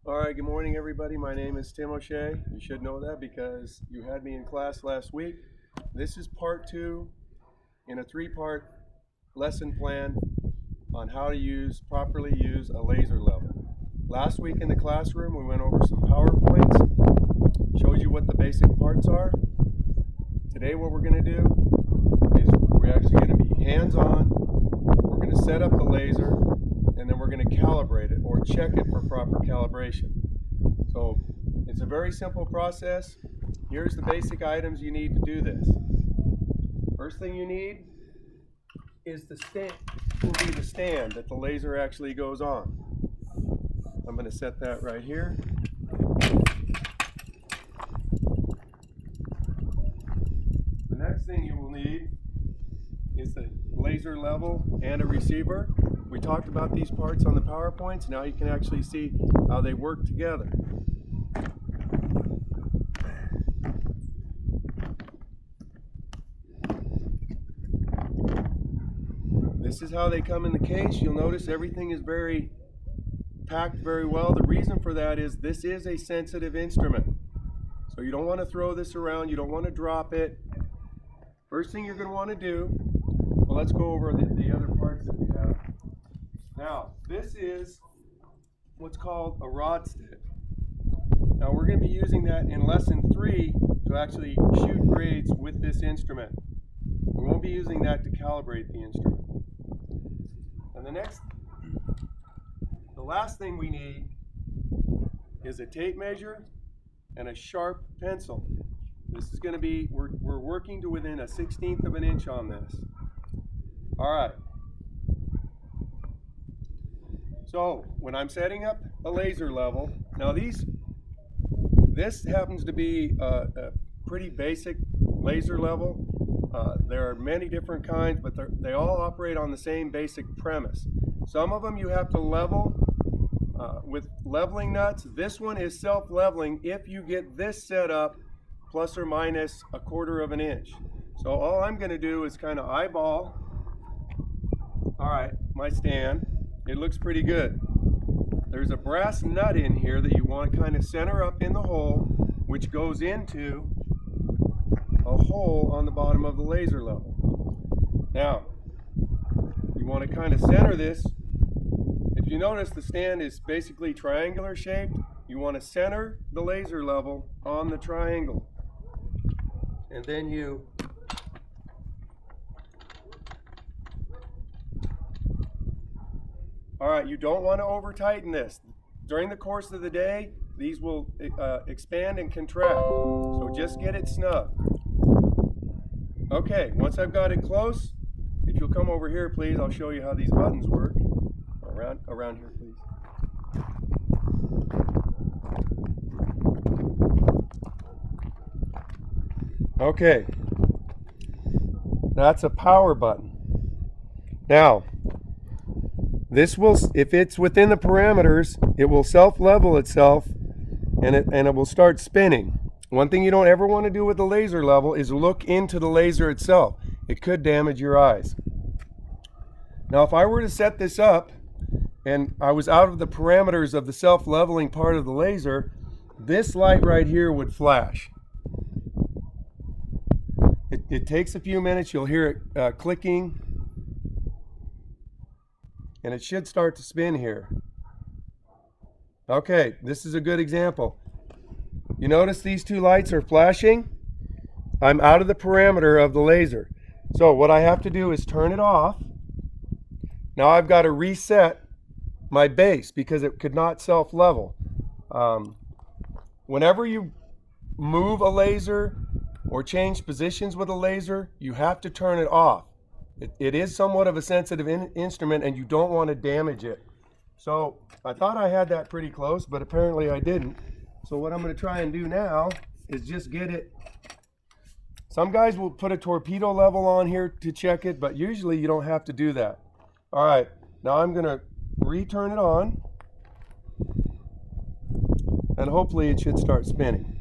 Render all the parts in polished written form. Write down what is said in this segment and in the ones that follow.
All right, good morning, everybody. My name is Tim O'Shea. You should know that because you had me in class last week. This is part 2 in a 3-part lesson plan on how to properly use a laser level. Last week in the classroom, we went over some PowerPoints, showed you what the basic parts are. Today, what we're going to do is we're actually going to be hands-on. We're going to set up the laser, and then we're going to calibrate it or check it for proper calibration. So it's a very simple process. Here's the basic items you need to do this. First thing you need is the stand that the laser actually goes on. I'm going to set that right here. The next thing you will need is the laser level and a receiver. We talked about these parts on the PowerPoints. Now you can actually see how they work together. This is how they come in the case. You'll notice everything is packed very well. The reason for that is this is a sensitive instrument. So you don't want to throw this around. You don't want to drop it. First thing you're going to want to do, well, let's go over the other parts that we have. Now, this is what's called a rod stick. Now, we're going to be using that in lesson 3 to actually shoot grades with this instrument. We won't be using that to calibrate the instrument. And the last thing we need is a tape measure and a sharp pencil. This is going to be, we're working to within a 1/16 of an inch on this. All right. So when I'm setting up a laser level, now this happens to be a pretty basic laser level. There are many different kinds, but they all operate on the same basic premise. Some of them you have to level with leveling nuts. This one is self-leveling if you get this set up plus or minus 1/4 of an inch. So all I'm going to do is kind of eyeball, all right, my stand. It looks pretty good. There's a brass nut in here that you want to kind of center up in the hole, which goes into a hole on the bottom of the laser level. Now, you want to kind of center this. If you notice, the stand is basically triangular shaped. You want to center the laser level on the triangle. And then all right, you don't want to over tighten this. During the course of the day, these will expand and contract. So just get it snug. Okay, once I've got it close, if you'll come over here, please, I'll show you how these buttons work. Around here, please. Okay, that's a power button. Now, this will, if it's within the parameters, it will self-level itself and it will start spinning. One thing you don't ever want to do with the laser level is look into the laser itself. It could damage your eyes. Now, if I were to set this up and I was out of the parameters of the self-leveling part of the laser, this light right here would flash. It takes a few minutes. You'll hear it clicking. And it should start to spin here. Okay, this is a good example. You notice these two lights are flashing? I'm out of the parameter of the laser. So what I have to do is turn it off. Now I've got to reset my base because it could not self-level. Whenever you move a laser or change positions with a laser, you have to turn it off. It is somewhat of a sensitive instrument and you don't want to damage it. So I thought I had that pretty close, but apparently I didn't. So what I'm going to try and do now is just get it. Some guys will put a torpedo level on here to check it, but usually you don't have to do that. All right, now I'm going to return it on and hopefully it should start spinning.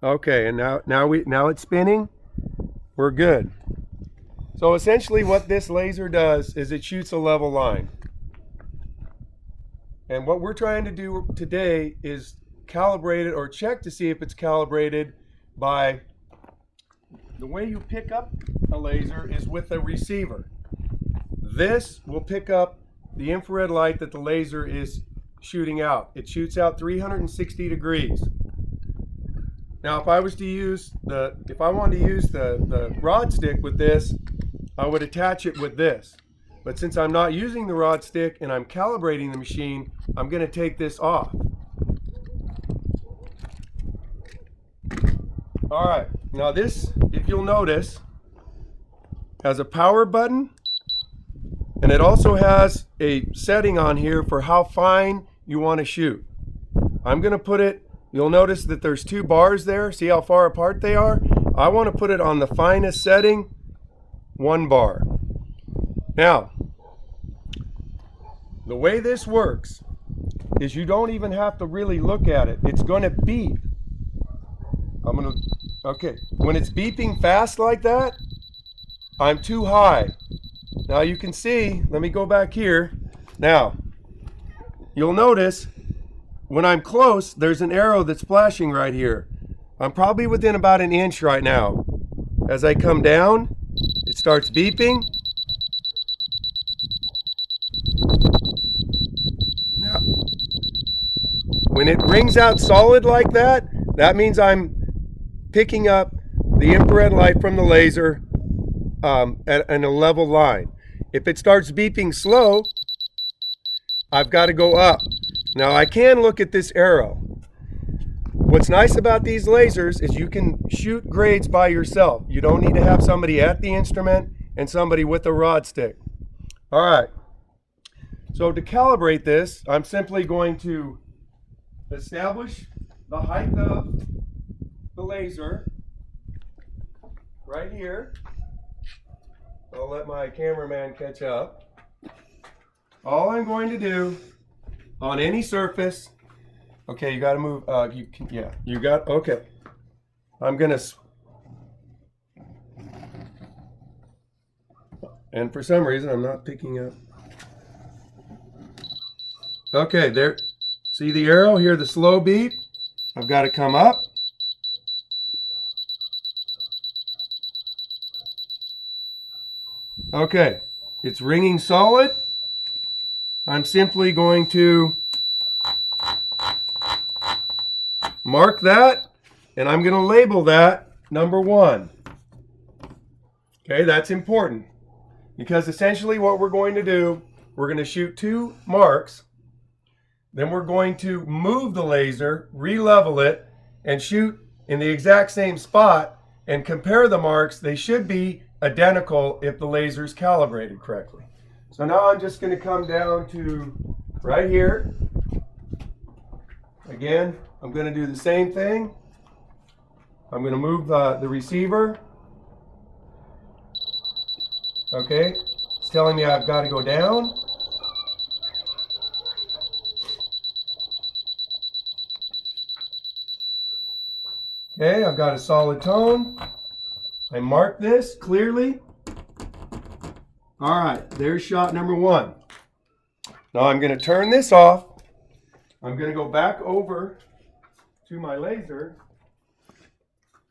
Okay, and now it's spinning. We're good. So essentially what this laser does is it shoots a level line. And what we're trying to do today is calibrate it or check to see if it's calibrated by the way you pick up a laser is with a receiver. This will pick up the infrared light that the laser is shooting out. It shoots out 360 degrees. Now, if I wanted to use the rod stick with this, I would attach it with this. But since I'm not using the rod stick and I'm calibrating the machine, I'm going to take this off. All right, now this, if you'll notice, has a power button, and it also has a setting on here for how fine you want to shoot. I'm going to put it, you'll notice that there's two bars there. See how far apart they are? I want to put it on the finest setting, 1 bar. Now, the way this works is you don't even have to really look at it. It's going to beep. Okay, when it's beeping fast like that, I'm too high. Now you can see, let me go back here. Now, you'll notice when I'm close, there's an arrow that's flashing right here. I'm probably within about 1 inch right now. As I come down, it starts beeping. Now, when it rings out solid like that, that means I'm picking up the infrared light from the laser at a level line. If it starts beeping slow, I've got to go up. Now I can look at this arrow. What's nice about these lasers is you can shoot grades by yourself. You don't need to have somebody at the instrument and somebody with a rod stick. All right. So to calibrate this, I'm simply going to establish the height of the laser right here. I'll let my cameraman catch up. All I'm going to do on any surface, okay, you got to move, okay. I'm going to, and for some reason I'm not picking up. Okay, there, see the arrow here, the slow beep? I've got to come up. Okay, it's ringing solid. I'm simply going to mark that, and I'm going to label that number 1. Okay, that's important because essentially what we're going to do, we're going to shoot 2 marks, then we're going to move the laser, re-level it, and shoot in the exact same spot and compare the marks. They should be identical if the laser is calibrated correctly. So now I'm just going to come down to right here. Again, I'm going to do the same thing. I'm going to move the receiver. Okay, it's telling me I've got to go down. Okay, I've got a solid tone. I mark this clearly. All right, there's shot number 1. Now I'm going to turn this off. I'm going to go back over to my laser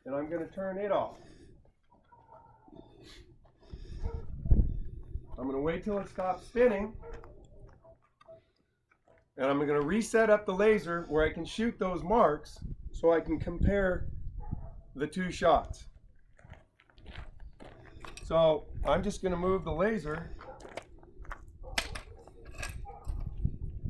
and I'm going to turn it off. I'm going to wait till it stops spinning and I'm going to reset up the laser where I can shoot those marks so I can compare the 2 shots. So I'm just going to move the laser.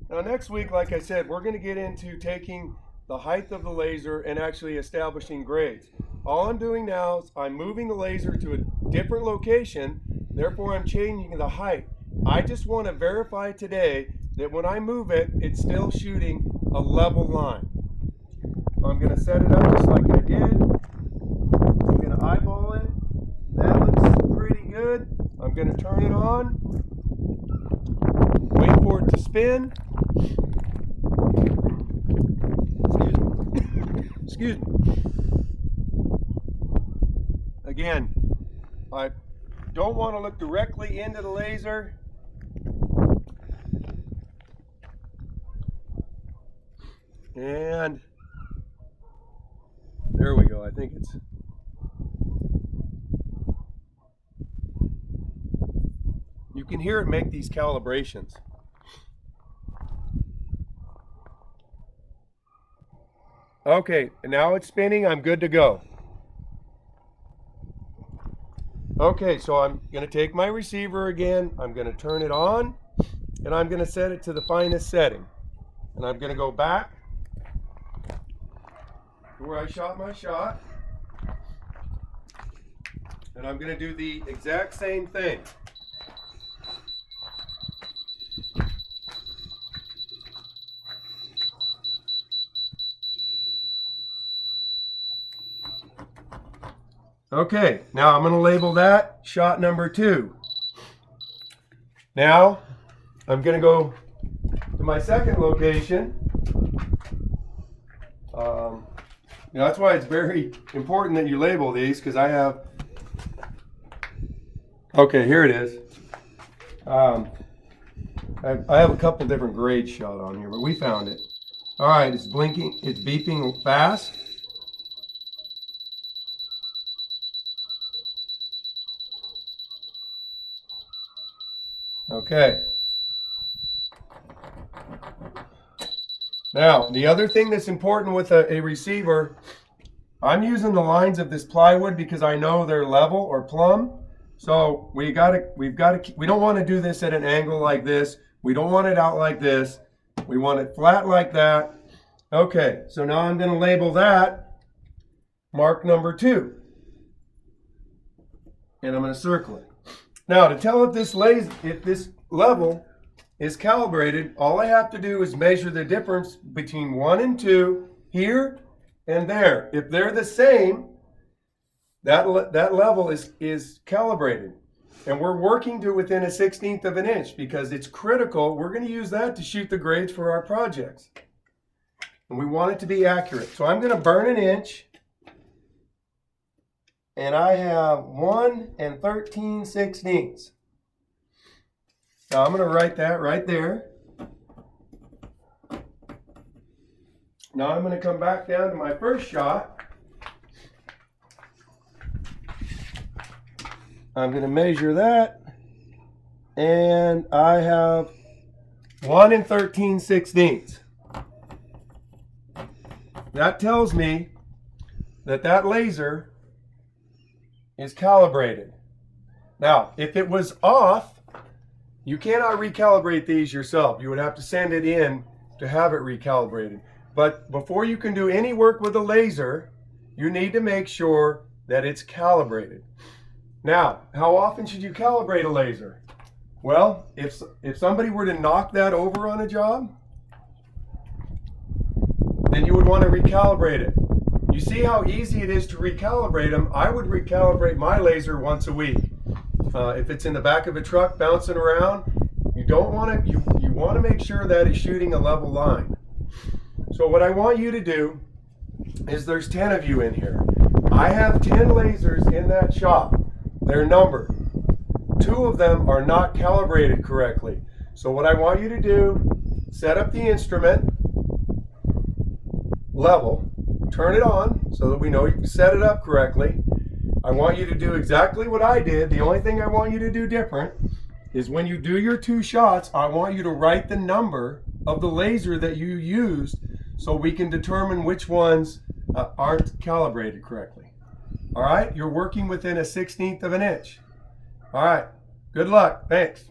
Now next week, like I said, we're going to get into taking the height of the laser and actually establishing grades. All I'm doing now is I'm moving the laser to a different location, therefore I'm changing the height. I just want to verify today that when I move it, it's still shooting a level line. I'm going to set it up just like I did. I'm going to eyeball it. That looks pretty good. I'm going to turn it on. Wait for it to spin. Excuse me. again, I don't want to look directly into the laser. And there we go. I think it's... You can hear it make these calibrations. Okay, now it's spinning. I'm good to go. Okay, so I'm going to take my receiver again. I'm going to turn it on, and I'm going to set it to the finest setting. And I'm going to go back to where I shot my shot. And I'm going to do the exact same thing. Okay, now I'm going to label that shot number 2. Now I'm going to go to my second location. That's why it's very important that you label these, because I have... Okay, here it is. I have a couple different grades shot on here, but we found it. All right, it's blinking, it's beeping fast. Okay. Now, the other thing that's important with a receiver, I'm using the lines of this plywood because I know they're level or plumb. So we don't want to do this at an angle like this. We don't want it out like this. We want it flat like that. Okay, so now I'm going to label that mark number 2. And I'm going to circle it. Now, to tell if this level is calibrated, all I have to do is measure the difference between 1 and 2 here and there. If they're the same, that level is calibrated. And we're working to within a 1/16 of an inch because it's critical. We're going to use that to shoot the grades for our projects. And we want it to be accurate. So I'm going to burn an inch. And I have 1 13/16. Now I'm going to write that right there. Now I'm going to come back down to my first shot. I'm going to measure that. And I have 1 13/16. That tells me that laser is calibrated. Now, if it was off, you cannot recalibrate these yourself. You would have to send it in to have it recalibrated. But before you can do any work with a laser, you need to make sure that it's calibrated. Now, how often should you calibrate a laser? Well, if somebody were to knock that over on a job, then you would want to recalibrate it. You see how easy it is to recalibrate them. I would recalibrate my laser once a week. If it's in the back of a truck bouncing around, you want to make sure that it's shooting a level line. So what I want you to do is, there's 10 of you in here. I have 10 lasers in that shop. They're numbered. 2 of them are not calibrated correctly. So what I want you to do, set up the instrument, level, turn it on so that we know you can set it up correctly. I want you to do exactly what I did. The only thing I want you to do different is when you do your 2 shots, I want you to write the number of the laser that you used so we can determine which ones aren't calibrated correctly. All right, you're working within a 1/16 of an inch. All right, good luck. Thanks.